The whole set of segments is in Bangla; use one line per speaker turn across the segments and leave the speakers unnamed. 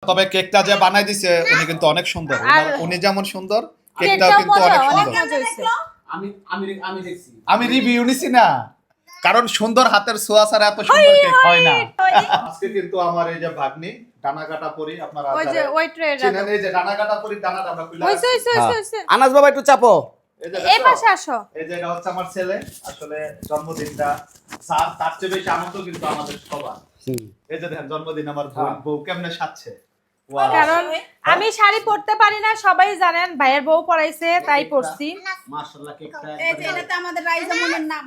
তবে কেকটা যে বানাই দিছে উনি কিন্তু অনেক সুন্দর। উনি যেমন সুন্দর কেকটাও কিন্তু অনেক সুন্দর। আমি রিভিউ নিছি না, কারণ সুন্দর হাতের ছোঁয়া ছাড়া এত সুন্দর কেক হয় না। আজকে কিন্তু আমার এই যে ভাগ্নি ডানা কাটা পরি, আপনারা চিনেন এই যে ডানা কাটা পরি, ডানাটা আমরা খুলে
আনাস বাবা একটু চাপো,
এই পাশে আসো।
এই যে এটা হচ্ছে আমার ছেলে, আসলে জন্মদিনটা তার চেয়ে বেশি আনন্দ কিন্তু আমাদের সবার। এই যে দেখেন জন্মদিন আমার বউ কেমনে সাজছে।
কারণ আমি শাড়ি পরতে পারি না, সবাই জানেন, ভাইয়ের বউ পরাইছে তাই পরছি।
মাশাআল্লাহ কেকটা
এই যে এটা আমাদের রাইজামনের নাম।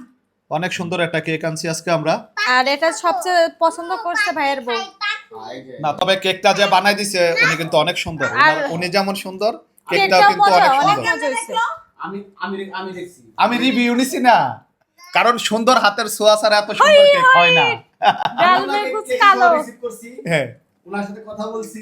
অনেক সুন্দর একটা কেক আনছি আজকে আমরা।
আর এটা সবচেয়ে পছন্দ করছে ভাইয়ের বউ।
না তবে কেকটা যে বানাই দিছে উনি কিন্তু অনেক সুন্দর। উনি যেমন সুন্দর কেকটাও
কেকটাও
কিন্তু অনেক সুন্দর।
মজা হইছে।
আমি দেখছি,
আমি রিভিউ নিছি না, কারণ সুন্দর হাতের ছোঁয়া ছাড়া এত সুন্দর কেক হয় না।
ডাল মে কুছ কালো।
রিসিভ করছি,
হ্যাঁ
ওনার সাথে কথা বলছি,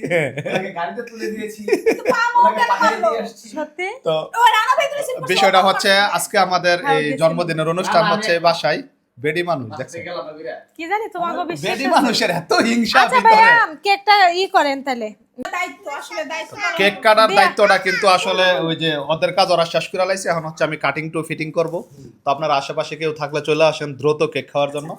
ওনাকে গাড়িতে তুলে দিয়েছি,
তো পামো
ওনাকে
কেন
পাঠিয়ে
মারলো?
দিয়ে আসছি।
সত্যি
তো
ও রানা ভাই তো রিসিভ করছে।
বিষয়টা হচ্ছে আজকে আমাদের এই জন্মদিনের অনুষ্ঠান হচ্ছে এই বাসায়। বেডি মানুষ দেখছেন,
গেল না বিরা।
কি জানি তোমাকে বিশ্বাস
বেডি
আছে?
মানুষের এত হিংসা
আচ্ছা
ভিতরে।
ভাইয়া কেকটা করেন তাহলে।
দায়িত্ব আসলে দায়িত্ব
কেক কাটার দায়িত্বটা কিন্তু আসলে ওই যে ওদের কাজ ওরা শেষ করে লাইছে, এখন হচ্ছে আমি কাটিং টু ফিটিং করব। তো আপনারা আশেপাশে কেউ থাকলে চলে আসেন দ্রুত কেক খাওয়ার জন্য।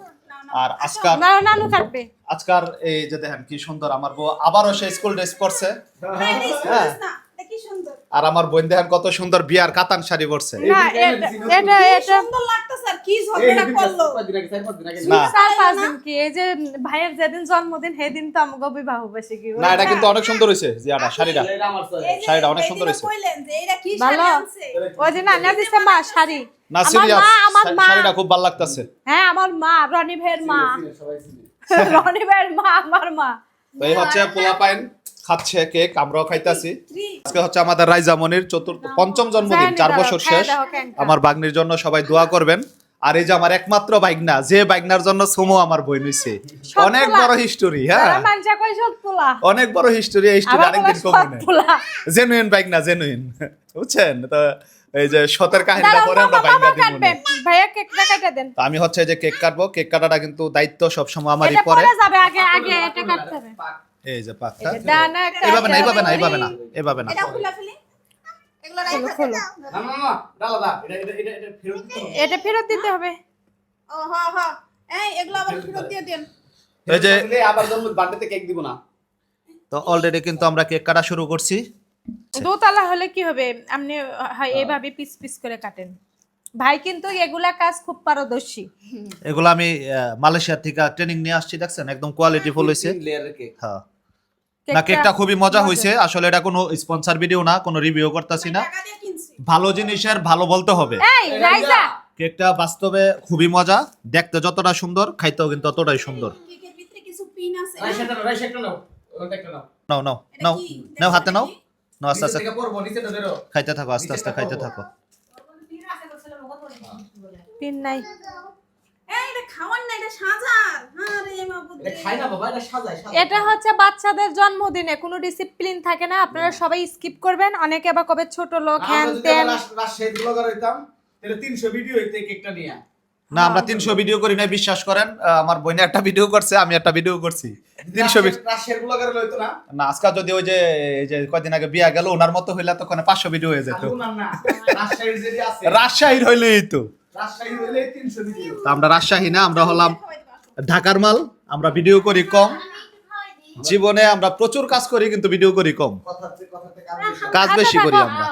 আর আজকাল
নানু কাটবে।
আজকাল এই যে দেখেন কি সুন্দর আমার বউ আবারও সে স্কুল ড্রেস পরছে।
না দেখি সুন্দর।
আর আমার বোন দেখেন কত সুন্দর বিয়ার কাতান শাড়ি পরছে।
না এটা
সুন্দর লাগতেছে আর কি ঝগড়া করলো।
না
4-5 দিন কি, এই যে ভাইয়ের যেদিন জন্মদিন সেদিন তো আমাকে বিবাহ বেশি কি
না এটা কিন্তু অনেক সুন্দর হয়েছে জিয়াটা শাড়িটা। শাড়িটা অনেক সুন্দর হয়েছে।
কইলেন যে এটা কি
ভালো।
শাড়ি আনছে।
ওই দিন আনা দিছে মা শাড়ি।
না
আমার
সিরিয়াস,
মা, আমার মা।
শাড়িটা খুব ভালো লাগতেছে।
হ্যাঁ আমার মা, রনি ভাইয়ের মা। রনি ভাইয়ের মা আমার মা।
তো এই হচ্ছে পোলা পাইন খাচ্ছে কেক, আমরাও খাইতাছি। আজকে হচ্ছে আমাদের রাইজামনির পঞ্চম জন্মদিন, 4 বছর শেষ। আমার বাগনির জন্য সবাই দোয়া করবেন। আর এই যে আমার একমাত্র বাইগনা, যে বাইগনার জন্য সুমো আমার বই নিছে, অনেক বড় হিস্টোরি। হ্যাঁ
মানজা কই সব পোলা।
অনেক বড় হিস্টোরি, এই হিস্টোরি আরেকদিন কমনে। জেনুইন বাইগনা, জেনুইন, বুঝছেন? তো এই যে সতের কাহিনীটা পরে আমরা বাইগনা দিব না।
ভাইয়া কেকটা কেটে দেন।
তো আমি হচ্ছে যে কেক কাটবো, কেক কাটাটা কিন্তু দায়িত্ব সব সময় আমারই
এটা
পরে।
পরে যাবে, আগে আগে এটা কাটতে হবে।
এই যে পাকটা
ডানা
এইভাবে না, এইভাবে না, এইভাবে না, এইভাবে না।
এটা খুলে ফেলি। এগুলো রাইখা
খোলো।
না না না ডালাদা, এটা ফেরত দিতে হবে।
এটা ফেরত দিতে হবে।
ও হ্যাঁ হ্যাঁ। এই এগুলো আবার ফেরত দিয়ে দেন।
এই যে
দিলে আবার জন্ম বার্থডেতে কেক দিব না।
তো অলরেডি কিন্তু আমরা কেক কাটা শুরু করছি।
দোতলা হলে কি হবে, আপনি এইভাবে পিস পিস করে কাটেন। ভাই কিন্তু এগুলা কাজ খুব পারদর্শী।
এগুলো আমি মালয়েশিয়া থেকে ট্রেনিং নিয়ে আসছি, দেখছেন একদম কোয়ালিটি ফুল হইছে।
লেয়ারের কেক।
হ্যাঁ না কেকটা খুবই মজা হইছে। আসলে এটা কোনো স্পন্সর ভিডিও না, কোনো রিভিউ করতেছি না।
টাকা দিয়ে কিনছি।
ভালো জিনিসের ভালো বলতে হবে।
এই রাইজা
কেকটা বাস্তবে খুবই মজা, দেখতে যতটা সুন্দর খাইতেও কিন্তু ততটাই সুন্দর।
কেকের ভিতরে কিছু পিন আছে।
রাইসটা নাও, ওটা একটা নাও।
নাও নাও নাও নাও, হাতে নাও নাও, আস্তে আস্তে
নিচে থেকে পড়বো, নিচে তো বেরো।
খাইতে থাকো, আস্তে আস্তে খাইতে থাকো।
পিন নাই।
এই এটা খাওয়ার না, এটা সাজার। আরে মাবুদ।
এটা খাই না বাবা, এটা সাজায় সাজায়।
এটা হচ্ছে বাচ্চাদের জন্মদিনে কোনো ডিসিপ্লিন থাকে না, আপনারা সবাই স্কিপ করবেন। অনেকে আবার কবে ছোট লোক হ্যান
আমরা যদি
তেন।
রাজশাহী ব্লগার হইতাম তাহলে 300 ভিডিও হইতো এই কেকটা নিয়ে।
না আমরা 300 ভিডিও করি না, বিশ্বাস করেন। আমার বোনে একটা ভিডিও করছে, আমি একটা ভিডিও করছি। 300
রাজশাহীর ব্লগার হইতো না।
না আজকে যদি ওই যে এই যে কয়দিন আগে বিয়া গেল ওনার মতো হইলে তখন 500 ভিডিও হয়ে যেত।
আলু না না, রাজশাহীর যদি আছে,
রাজশাহীর হইলেই তো।
রাজশাহী হইলে 300 ভিডিও।
তা আমরা রাজশাহী না, আমরা হলাম ঢাকার মাল। আমরা ভিডিও করি কম, জীবনে আমরা প্রচুর কাজ করি কিন্তু ভিডিও করি কম,
কথাতে কাজ বেশি।
কাজ বেশি করি আমরা।